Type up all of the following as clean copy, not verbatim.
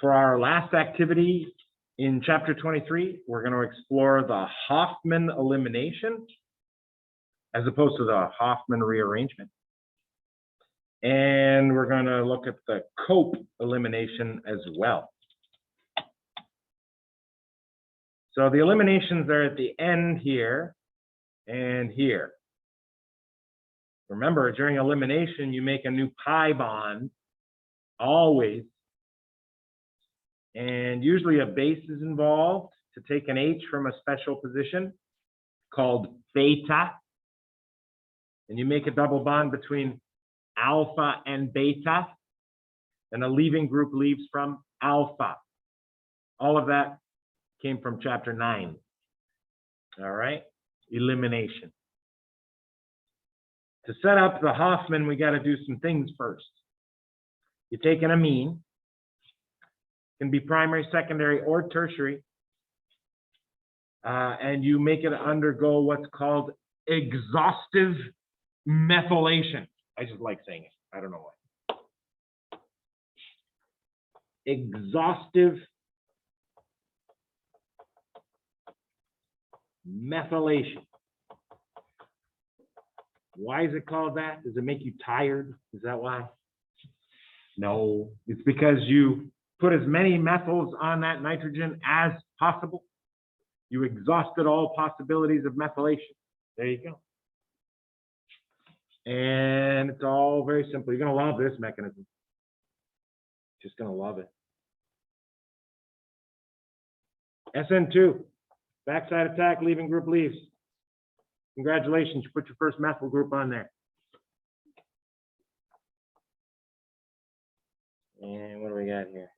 For our last activity in chapter 23, we're going to explore the Hoffman elimination as opposed to the Hoffman rearrangement. And we're going to look at the Cope elimination as well. So the eliminations are at the end here and here. Remember, during elimination, you make a new pi bond, always. And usually a base is involved to take an H from a special position called beta. And you make a double bond between alpha and beta. And a leaving group leaves from alpha. All of that came from chapter 9. All right, elimination. To set up the Hoffman, we got to do some things first. You take an amine. Can be primary, secondary, or tertiary. And you make it undergo what's called exhaustive methylation. I just like saying it. I don't know why. Exhaustive methylation. Why is it called that? Does it make you tired? Is that why? No, it's because you put as many methyls on that nitrogen as possible. You exhausted all possibilities of methylation. There you go. And it's all very simple. You're going to love this mechanism. Just going to love it. SN2, backside attack, leaving group leaves. Congratulations, you put your first methyl group on there. And what do we got here?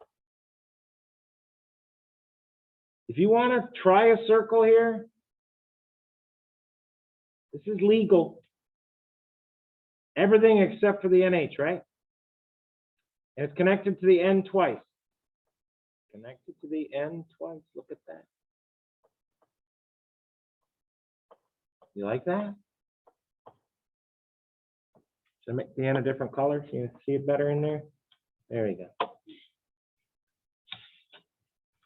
If you want to try a circle here, this is legal. Everything except for the NH, right? And it's connected to the N twice. Connected to the N twice. Look at that. You like that? Should I make the N a different color so you can see it better in there? There you go.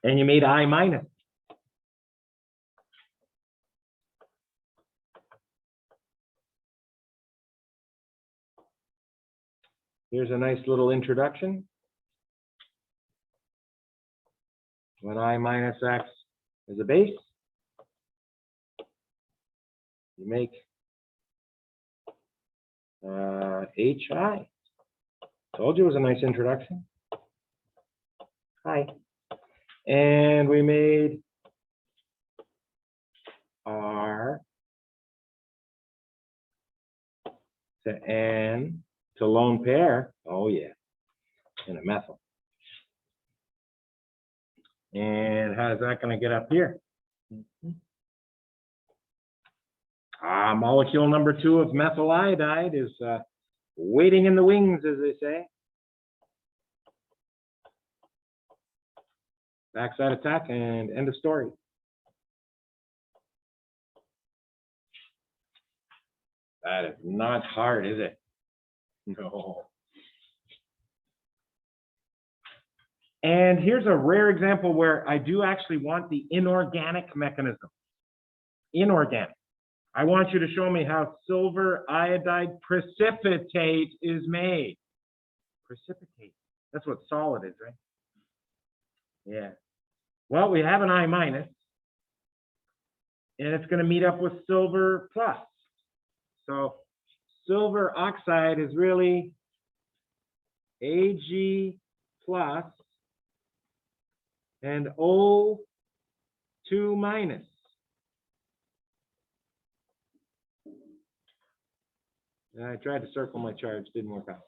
And you made I minus. Here's a nice little introduction. When I minus X is a base, you make HI. Told you it was a nice introduction. Hi. And we made R to N to lone pair. Oh yeah, in a methyl. And how's that going to get up here? Molecule number 2 of methyl iodide is waiting in the wings, as they say. Backside attack and end of story. That is not hard, is it? No. And here's a rare example where I do actually want the inorganic mechanism. Inorganic. I want you to show me how silver iodide precipitate is made. Precipitate. That's what solid is, right? Yeah. Well, we have an I minus, and it's going to meet up with silver plus. So silver oxide is really Ag plus and O2 minus. I tried to circle my charge, didn't work out.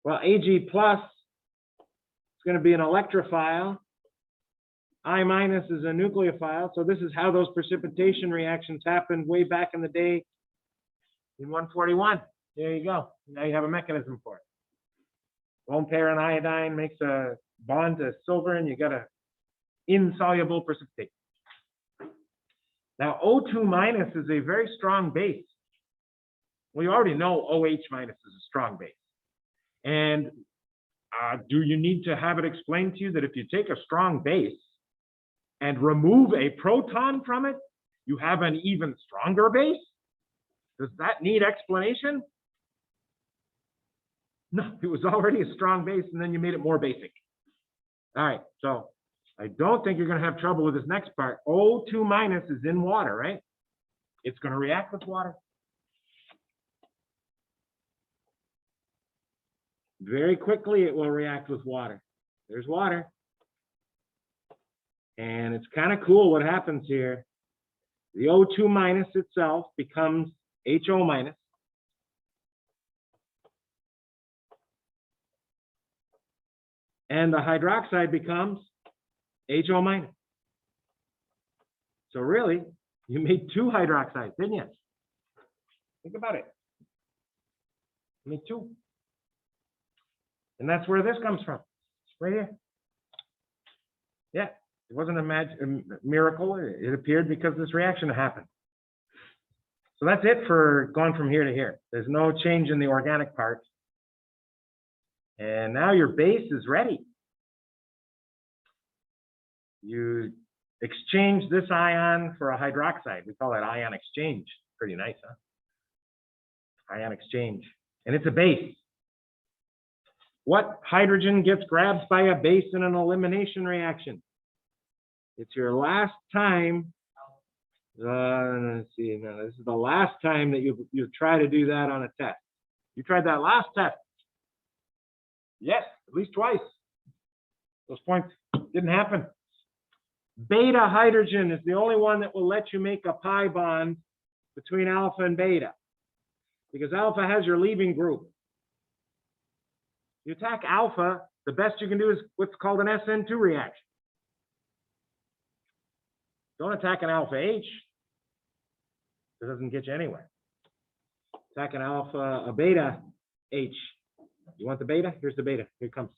Well, Ag plus is going to be an electrophile. I minus is a nucleophile. So this is how those precipitation reactions happened way back in the day in 141. There you go. Now you have a mechanism for it. Lone pair and iodine makes a bond to silver, and you got an insoluble precipitate. Now, O2 minus is a very strong base. We already know OH minus is a strong base. And Do you need to have it explained to you that if you take a strong base and remove a proton from it, you have an even stronger base? Does that need explanation? No, it was already a strong base and then you made it more basic. All right, so I don't think you're going to have trouble with this next part. O2 minus is in water, right? It's going to react with water. Very quickly, it will react with water. There's water. And it's kind of cool what happens here. The O2 minus itself becomes HO minus. And the hydroxide becomes HO minus. So really, you made two hydroxides, didn't you? Think about it. You made two. And that's where this comes from, right here. Yeah, it wasn't a miracle. It appeared because this reaction happened. So that's it for going from here to here. There's no change in the organic part. And now your base is ready. You exchange this ion for a hydroxide. We call it ion exchange. Pretty nice, huh? Ion exchange. And it's a base. What hydrogen gets grabbed by a base in an elimination reaction? It's your last time. Let's see. No, this is the last time that you try to do that on a test. You tried that last test. Yes, at least twice. Those points didn't happen. Beta hydrogen is the only one that will let you make a pi bond between alpha and beta, because alpha has your leaving group. You attack alpha, the best you can do is what's called an SN2 reaction. Don't attack an alpha H. It doesn't get you anywhere. Attack an alpha, a beta H. You want the beta? Here's the beta. Here it comes.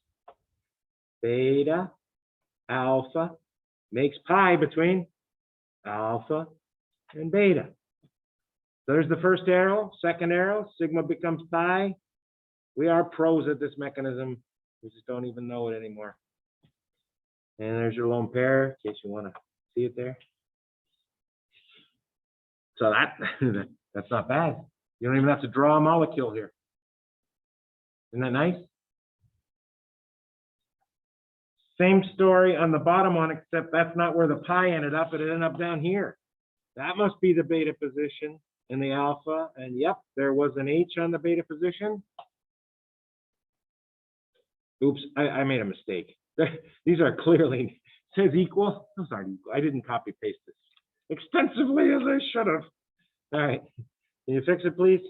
Beta, alpha, makes pi between alpha and beta. So there's the first arrow, second arrow, sigma becomes pi. We are pros at this mechanism. We just don't even know it anymore. And there's your lone pair, in case you want to see it there. So that's not bad. You don't even have to draw a molecule here. Isn't that nice? Same story on the bottom one, except that's not where the pi ended up. It ended up down here. That must be the beta position in the alpha. And yep, there was an H on the beta position. Oops, I made a mistake. These are clearly, says equal. Those aren't equal. I didn't copy paste this extensively as I should have. All right, can you fix it, please?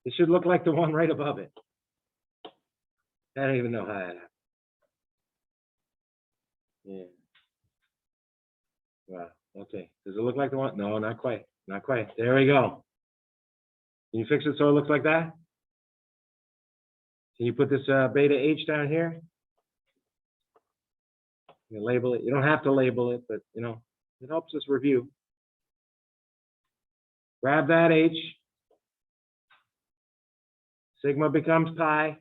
It should look like the one right above it. I don't even know how that happened. Yeah. Wow, okay. Does it look like the one? No, not quite. Not quite. There we go. Can you fix it so it looks like that? Can you put this beta H down here? You label it. You don't have to label it, but you know, it helps us review. Grab that H. Sigma becomes pi.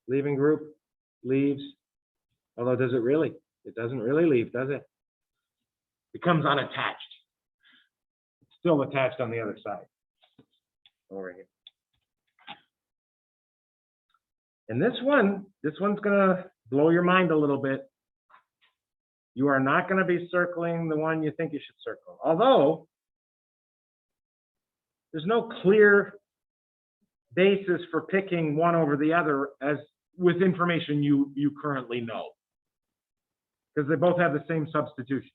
Leaving group leaves. Although, does it really? It doesn't really leave, does it? Becomes unattached. It's still attached on the other side. Over here. And this one's gonna blow your mind a little bit. You are not gonna be circling the one you think you should circle. Although, there's no clear basis for picking one over the other as with information you currently know. Because they both have the same substitution.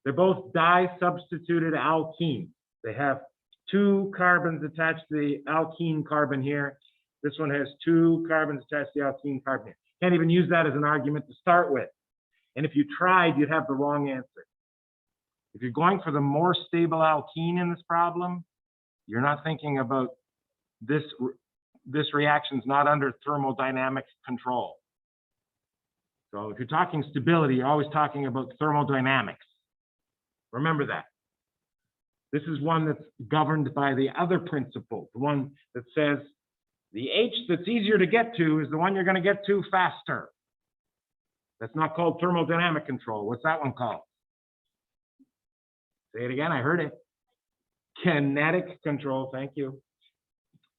They're both di-substituted alkenes. They have two carbons attached to the alkene carbon here. This one has two carbons attached to the alkene carbon here. Can't even use that as an argument to start with. And if you tried, you'd have the wrong answer. If you're going for the more stable alkene in this problem, you're not thinking about this reaction's not under thermodynamic control. So if you're talking stability, you're always talking about thermodynamics. Remember that. This is one that's governed by the other principle, the one that says The H that's easier to get to is the one you're going to get to faster. That's not called thermodynamic control. What's that one called? Say it again, I heard it. Kinetic control, thank you.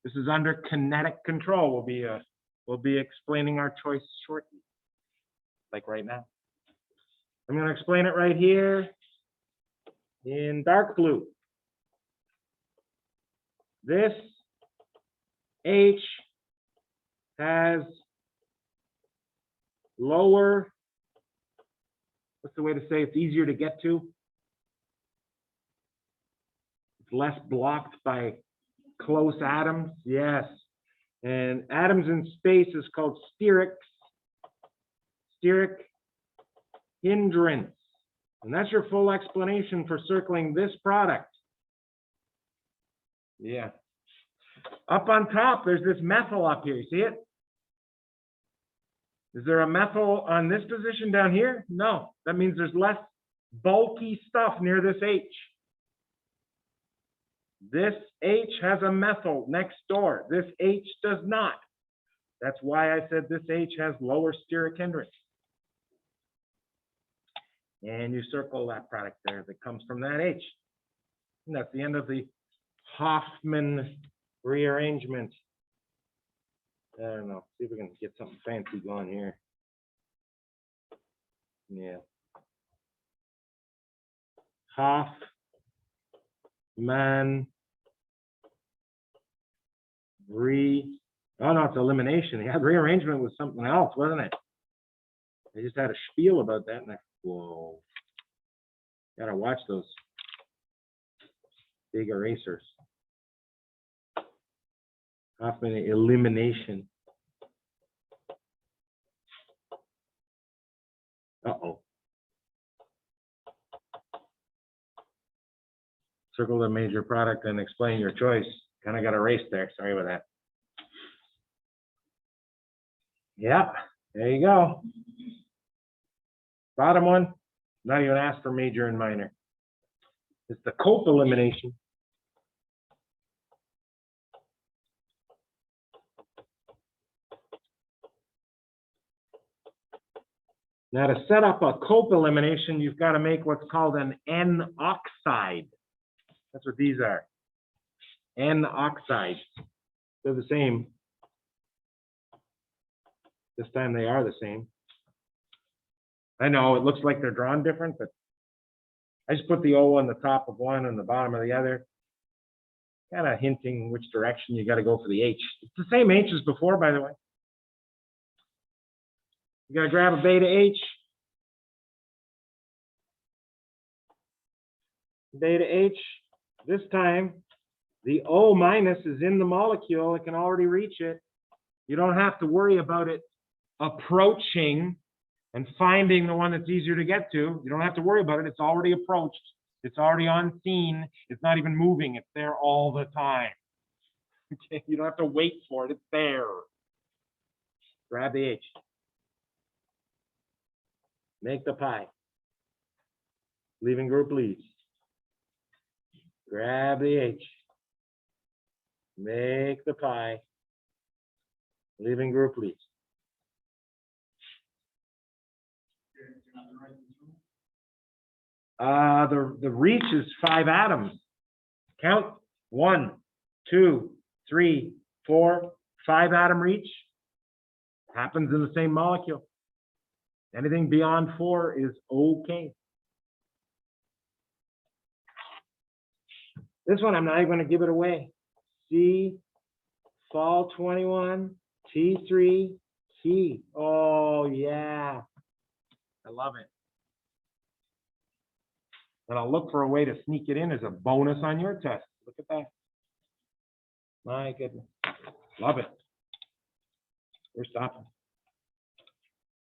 This is under kinetic control. We'll be explaining our choice shortly, like right now. I'm going to explain it right here in dark blue. This H has lower, what's the way to say it's easier to get to? It's less blocked by close atoms, yes. And atoms in space is called steric hindrance. And that's your full explanation for circling this product. Yeah. Up on top, there's this methyl up here. You see it? Is there a methyl on this position down here? No. That means there's less bulky stuff near this H. This H has a methyl next door. This H does not. That's why I said this H has lower steric hindrance. And you circle that product there that comes from that H. And that's the end of the Hoffman rearrangement. I don't know. See if we can get something fancy going here. Yeah. Hoffman oh no, it's elimination. Yeah, rearrangement was something else, wasn't it? They just had a spiel about that, and whoa. Gotta watch those big erasers. Hoffman Elimination. Uh-oh. Circle the major product and explain your choice. Kind of got erased there. Sorry about that. Yeah, there you go. Bottom one, not even asked for major and minor. It's the Cope elimination. Now, to set up a Cope elimination, you've got to make what's called an N-oxide. That's what these are. N-oxides. They're the same. This time they are the same. I know it looks like they're drawn different, but I just put the O on the top of one and the bottom of the other. Kind of hinting which direction you got to go for the H. It's the same H as before, by the way. You got to grab a beta H. Beta H. This time, the O minus is in the molecule. It can already reach it. You don't have to worry about it approaching and finding the one that's easier to get to. You don't have to worry about it. It's already approached. It's already on scene. It's not even moving. It's there all the time. Okay, you don't have to wait for it. It's there. Grab the H. Make the pie. Leaving group leaves. Grab the H. Make the pie. Leaving group leaves. The reach is 5 atoms. Count 1, 2, 3, 4, 5 atom reach. Happens in the same molecule. Anything beyond 4 is okay. This one, I'm not even going to give it away. C, fall 21, T3, T. Oh, yeah. I love it. And I'll look for a way to sneak it in as a bonus on your test. Look at that. My goodness. Love it. We're stopping.